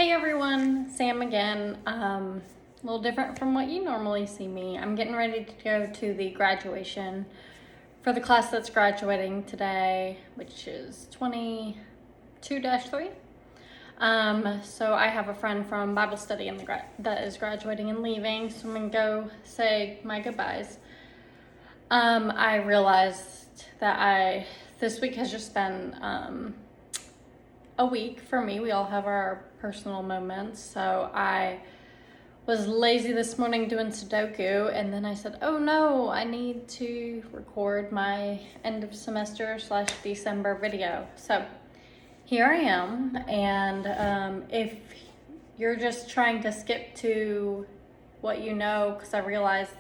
Hey everyone, Sam again. A little different from what you normally see me. I'm getting ready to go to the graduation for the class that's graduating today, which is 22-3. So I have a friend from Bible study that is graduating and leaving, so I'm gonna go say my goodbyes. I realized that this week has just been a week for me. We all have our personal moments. So I was lazy this morning doing Sudoku, and then I said, oh no, I need to record my end of semester / December video. So here I am, and if you're just trying to skip to what you know, because I realized,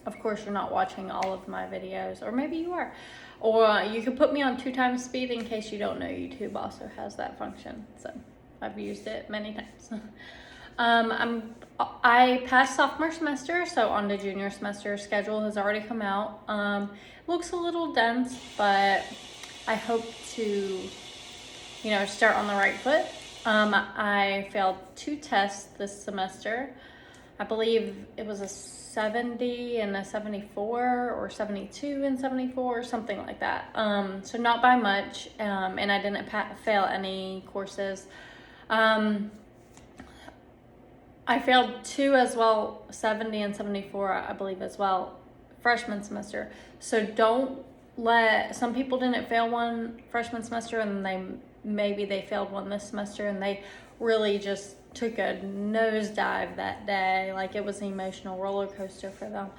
of course, you're not watching all of my videos, or maybe you are. Or you could put me on 2x speed in case you don't know YouTube also has that function. So I've used it many times. I passed sophomore semester, so on to junior semester. Schedule has already come out. Looks a little dense, but I hope to, start on the right foot. I failed 2 tests this semester. I believe it was a 70 and a 74 or 72 and 74 or something like that. So not by much, and I didn't fail any courses. I failed 2 as well, 70 and 74, I believe as well, freshman semester. So don't some people didn't fail one freshman semester and maybe they failed one this semester, and they really just took a nosedive that day. Like, it was an emotional roller coaster for them.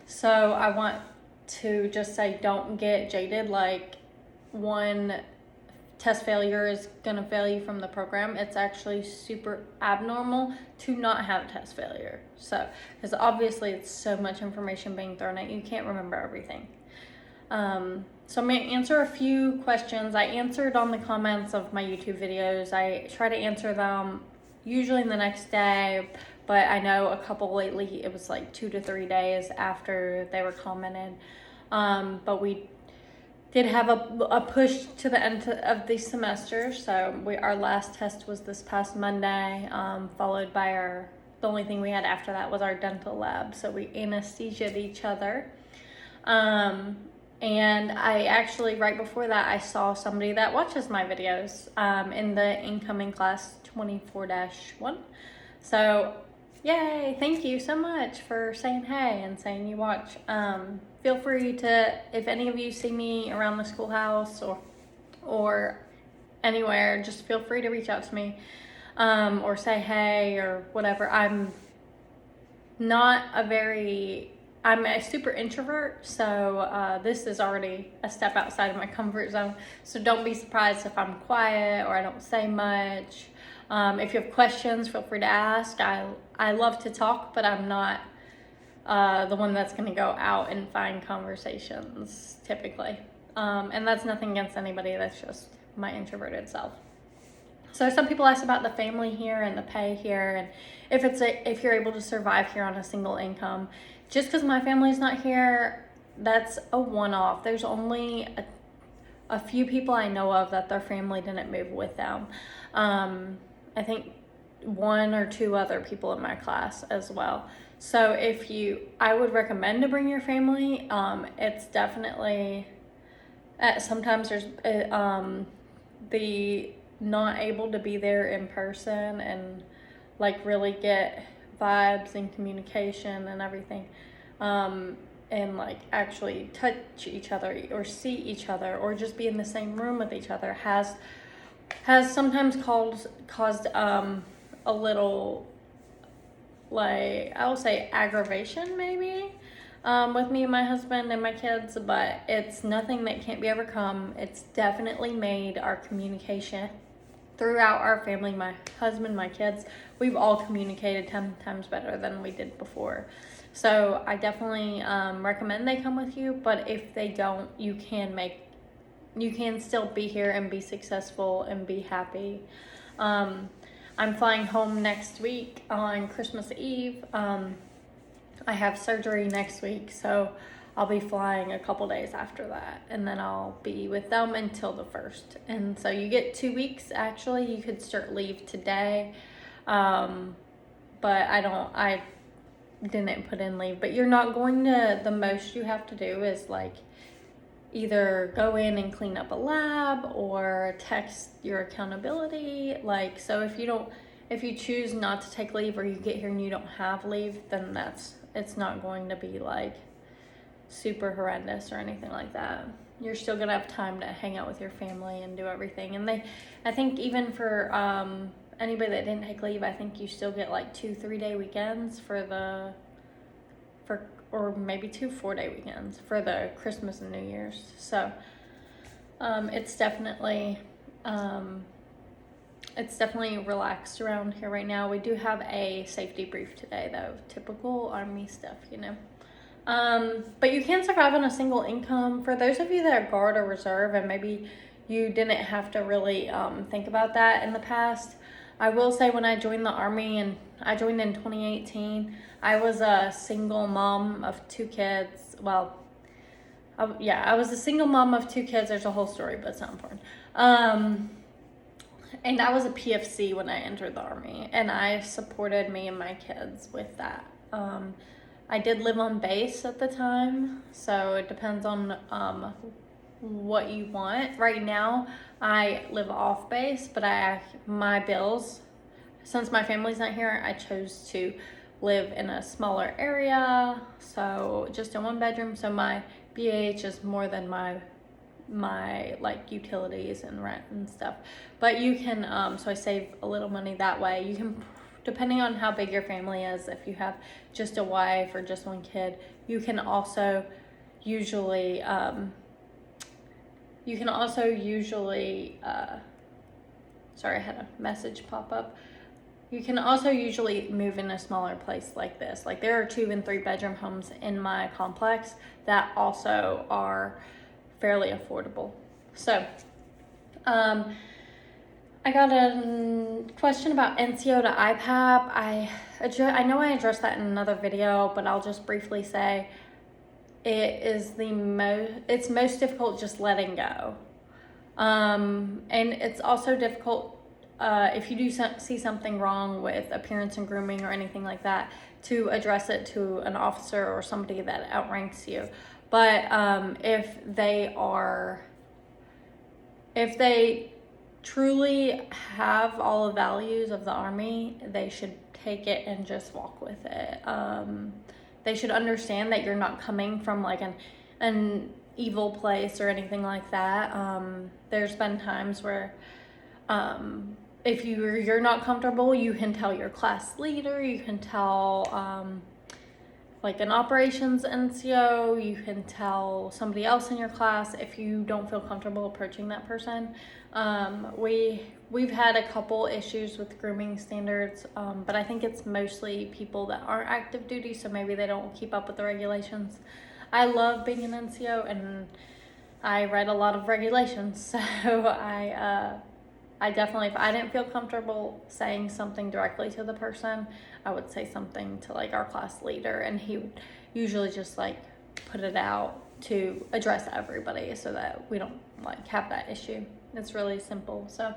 So I want to just say, don't get jaded. Like, one test failure is gonna fail you from the program. It's actually super abnormal to not have a test failure. So, because obviously it's so much information being thrown at you, you can't remember everything. So I'm going to answer a few questions. I answered on the comments of my YouTube videos. I try to answer them usually in the next day, but I know a couple lately it was like 2 to 3 days after they were commented. But we did have a push to the end of the semester. So our last test was this past Monday, followed by the only thing we had after that was our dental lab. So we anesthesiaed each other. And I actually, right before that, I saw somebody that watches my videos in the incoming class 24-1. So, yay, thank you so much for saying hey and saying you watch. Feel free to, if any of you see me around the schoolhouse or anywhere, just feel free to reach out to me or say hey or whatever. I'm a super introvert, so this is already a step outside of my comfort zone. So don't be surprised if I'm quiet or I don't say much. If you have questions, feel free to ask. I love to talk, but I'm not the one that's going to go out and find conversations typically. And that's nothing against anybody. That's just my introverted self. So some people ask about the family here and the pay here, and if you're able to survive here on a single income. Just because my family's not here, that's a one-off. There's only a few people I know of that their family didn't move with them. I think 1 or 2 other people in my class as well. So I would recommend to bring your family. It's definitely, sometimes there's the not able to be there in person and like really get vibes and communication and everything, and like actually touch each other or see each other or just be in the same room with each other has sometimes caused a little, like, I will say aggravation maybe with me and my husband and my kids, but it's nothing that can't be overcome. It's definitely made our communication throughout our family, my husband, my kids, we've all communicated 10 times better than we did before. So I definitely recommend they come with you, but if they don't, you can still be here and be successful and be happy. I'm flying home next week on Christmas Eve. I have surgery next week, so I'll be flying a couple days after that, and then I'll be with them until the 1st. And so you get 2 weeks, actually. You could start leave today. But I didn't put in leave. But you're not going to, the most you have to do is like either go in and clean up a lab or text your accountability. Like, so if you choose not to take leave or you get here and you don't have leave, then it's not going to be like super horrendous or anything like that. You're still gonna have time to hang out with your family and do everything. And I think even for anybody that didn't take leave, I think you still get like 2-3 day weekends or maybe 2 4-day weekends for the Christmas and New Year's. So it's definitely relaxed around here right now. We do have a safety brief today though, typical Army stuff, you know. But you can survive on a single income. For those of you that are Guard or Reserve and maybe you didn't have to really think about that in the past, I will say when I joined the Army, and I joined in 2018, I was a single mom of 2 kids. Well, I was a single mom of 2 kids. There's a whole story, but it's not important. And I was a PFC when I entered the Army, and I supported me and my kids with that. I did live on base at the time, so it depends on what you want. Right now, I live off base, but my bills, since my family's not here, I chose to live in a smaller area, so just a 1 bedroom. So my BAH is more than my like utilities and rent and stuff. But you can so I save a little money that way. You can, depending on how big your family is, if you have just a wife or just 1 kid, you can also usually sorry, I had a message pop up. You can also usually move in a smaller place like this. Like there are 2 and 3 bedroom homes in my complex that also are fairly affordable. So I got a question about NCO to IPAP. I know I addressed that in another video, but I'll just briefly say it's most difficult just letting go. And it's also difficult if you do see something wrong with appearance and grooming or anything like that, to address it to an officer or somebody that outranks you. But if they truly have all the values of the Army, they should take it and just walk with it. They should understand that you're not coming from like an evil place or anything like that. There's been times where if you're not comfortable, you can tell your class leader, you can tell like an operations NCO, you can tell somebody else in your class if you don't feel comfortable approaching that person. We've had a couple issues with grooming standards, but I think it's mostly people that aren't active duty, so maybe they don't keep up with the regulations. I love being an NCO, and I read a lot of regulations, so I definitely, if I didn't feel comfortable saying something directly to the person, I would say something to like our class leader, and he would usually just like put it out to address everybody so that we don't like have that issue. It's really simple. So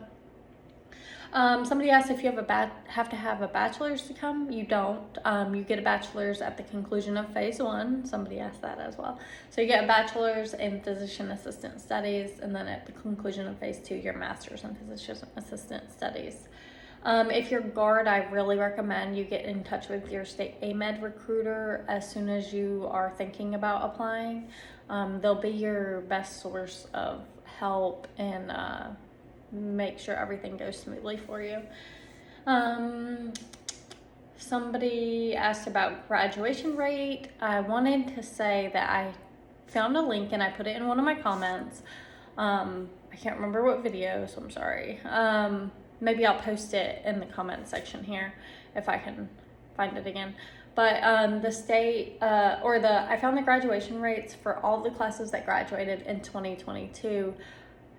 somebody asked if you have to have a bachelor's to come. You don't. You get a bachelor's at the conclusion of phase 1. Somebody asked that as well. So you get a bachelor's in physician assistant studies, and then at the conclusion of phase 2, your master's in physician assistant studies. If you're Guard, I really recommend you get in touch with your state AMED recruiter as soon as you are thinking about applying. They'll be your best source of help and make sure everything goes smoothly for you. Somebody asked about graduation rate. I wanted to say that I found a link and I put it in one of my comments. I can't remember what video, so I'm sorry. Maybe I'll post it in the comment section here if I can find it again. But the state, I found the graduation rates for all the classes that graduated in 2022.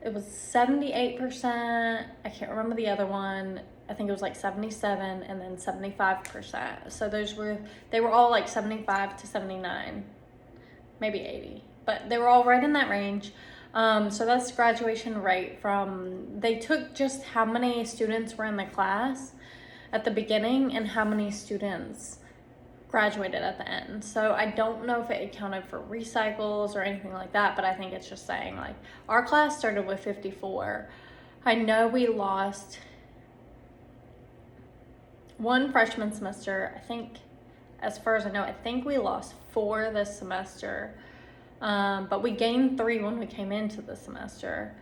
It was 78%. I can't remember the other one. I think it was like 77 and then 75%. So they were all like 75 to 79, maybe 80, but they were all right in that range. So that's graduation rate they took just how many students were in the class. at the beginning and how many students graduated at the end. So I don't know if it accounted for recycles or anything like that, but I think it's just saying like our class started with 54. I know we lost one freshman semester. I think, as far as I know, I think we lost 4 this semester, but we gained 3 when we came into the semester.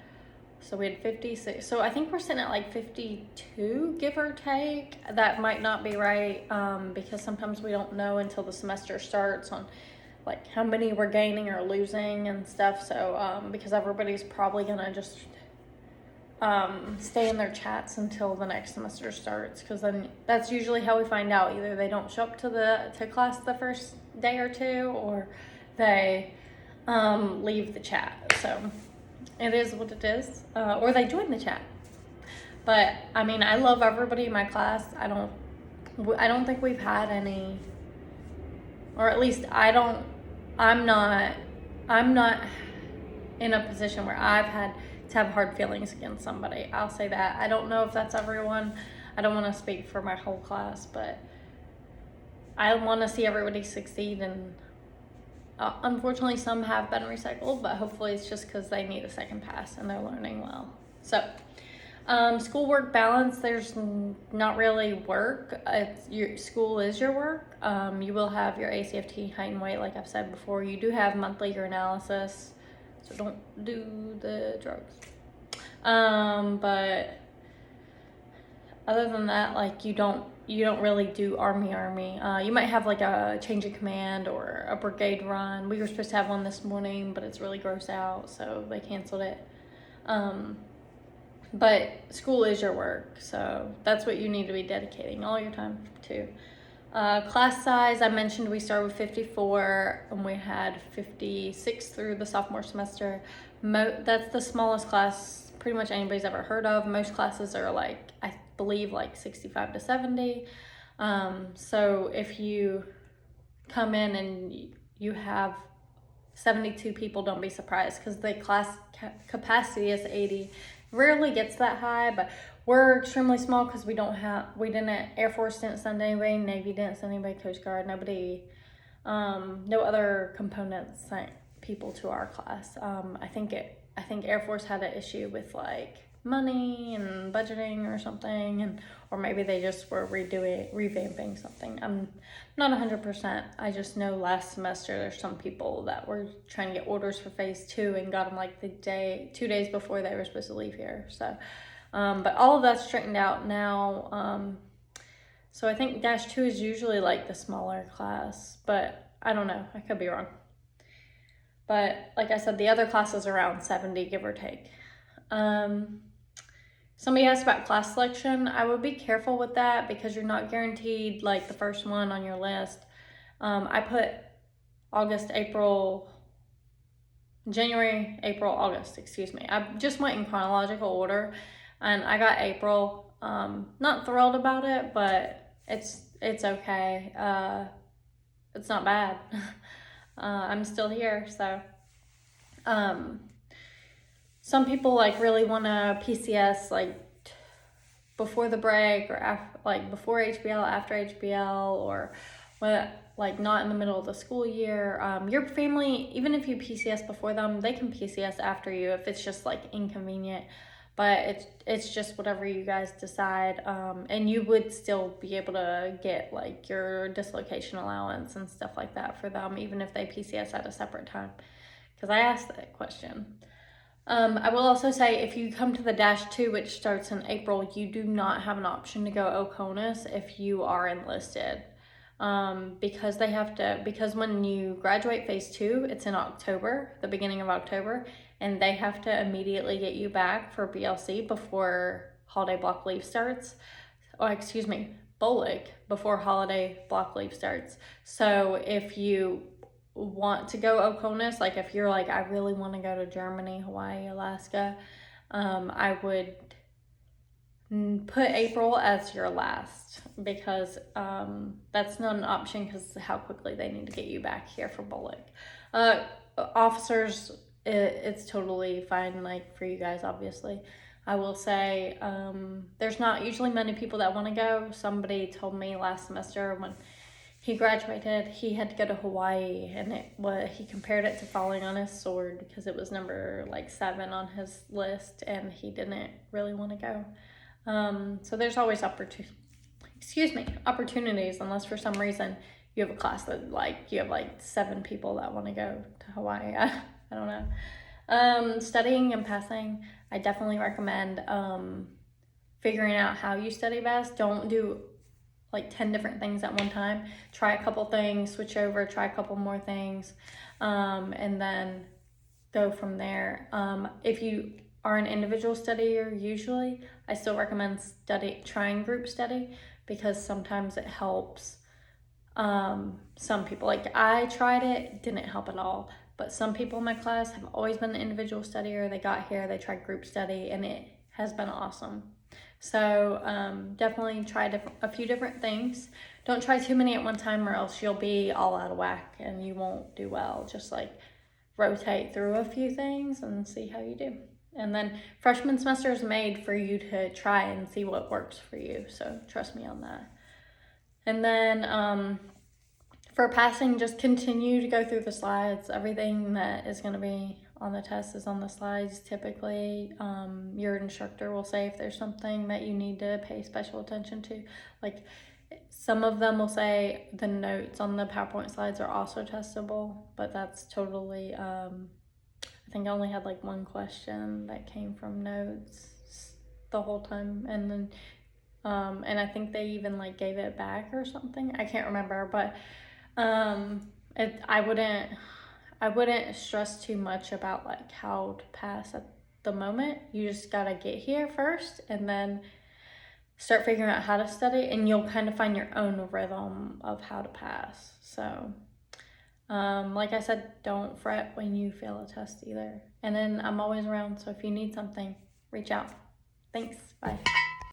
So we had 56. So I think we're sitting at like 52, give or take. That might not be right, because sometimes we don't know until the semester starts on like how many we're gaining or losing and stuff. So because everybody's probably gonna just stay in their chats until the next semester starts, because then that's usually how we find out. Either they don't show up to class the first day or 2, or they leave the chat. So it is what it is, or they join the chat. But I mean, I love everybody in my class. I don't think we've had any, or at least I'm not in a position where I've had to have hard feelings against somebody. I'll say that. I don't know if that's everyone. I don't want to speak for my whole class, but I want to see everybody succeed. And unfortunately, some have been recycled, but hopefully it's just because they need a second pass and they're learning well. So, schoolwork balance, there's not really work. Your school is your work. You will have your ACFT, height and weight, like I've said before. You do have monthly urinalysis, so don't do the drugs. But other than that, like you don't really do army. You might have like a change of command or a brigade run. We were supposed to have one this morning, but it's really gross out, so they canceled it. But school is your work, so that's what you need to be dedicating all your time to. Class size, I mentioned we started with 54 and we had 56 through the sophomore semester. That's the smallest class pretty much anybody's ever heard of. Most classes are like, I believe, like 65 to 70. So if you come in and you have 72 people, don't be surprised, because the class capacity is 80. Rarely gets that high, but we're extremely small because Air Force didn't send anybody, Navy didn't send anybody, Coast Guard, nobody, no other components sent people to our class. I think Air Force had an issue with like money and budgeting or something, or maybe they just were revamping something. I'm not 100%. I just know last semester there's some people that were trying to get orders for phase 2 and got them like 2 days before they were supposed to leave here. So, but all of that's straightened out now. So I think -2 is usually like the smaller class, but I don't know. I could be wrong. But like I said, the other class is around 70, give or take. Somebody asked about class selection. I would be careful with that because you're not guaranteed like the first one on your list. I put January, April, August, excuse me. I just went in chronological order and I got April. Not thrilled about it, but it's okay. It's not bad. I'm still here, so. Some people like really want to PCS like before the break, or like before HBL, after HBL, or like not in the middle of the school year. Your family, even if you PCS before them, they can PCS after you if it's just like inconvenient. But it's just whatever you guys decide. And you would still be able to get like your dislocation allowance and stuff like that for them, even if they PCS at a separate time. Because I asked that question. I will also say if you come to the -2, which starts in April, you do not have an option to go OCONUS if you are enlisted. Because when you graduate phase 2, it's in October, the beginning of October, and they have to immediately get you back for BLC before holiday block leave starts. BOLIC before holiday block leave starts. So if you want to go OCONUS, like if you're like, I really want to go to Germany, Hawaii, Alaska, I would put April as your last, because that's not an option because how quickly they need to get you back here for BOLIC. Officers, it's totally fine, like for you guys, obviously. I will say there's not usually many people that want to go. Somebody told me last semester when he graduated, he had to go to Hawaii, and he compared it to falling on his sword because it was number like 7 on his list, and he didn't really want to go. So there's always opportunities, unless for some reason you have a class that like you have like 7 people that want to go to Hawaii. I don't know. Studying and passing, I definitely recommend figuring out how you study best. Don't do like 10 different things at one time. Try a couple things, switch over, try a couple more things, and then go from there. If you are an individual studier, usually I still recommend trying group study, because sometimes it helps some people. Like I tried it, didn't help at all, but some people in my class have always been an individual studier. They got here, they tried group study, and it has been awesome. So definitely try a few different things. Don't try too many at one time, or else you'll be all out of whack and you won't do well. Just like rotate through a few things and see how you do. And then freshman semester is made for you to try and see what works for you. So trust me on that. And then for passing, just continue to go through the slides. Everything that is going to be on the test is on the slides typically. Your instructor will say if there's something that you need to pay special attention to. Like some of them will say the notes on the PowerPoint slides are also testable, but that's totally, I think I only had like one question that came from notes the whole time. And then, and I think they even like gave it back or something. I can't remember, but I wouldn't stress too much about like how to pass at the moment. You just gotta get here first and then start figuring out how to study, and you'll kind of find your own rhythm of how to pass. So like I said, don't fret when you fail a test either. And then I'm always around, so if you need something, reach out. Thanks, bye.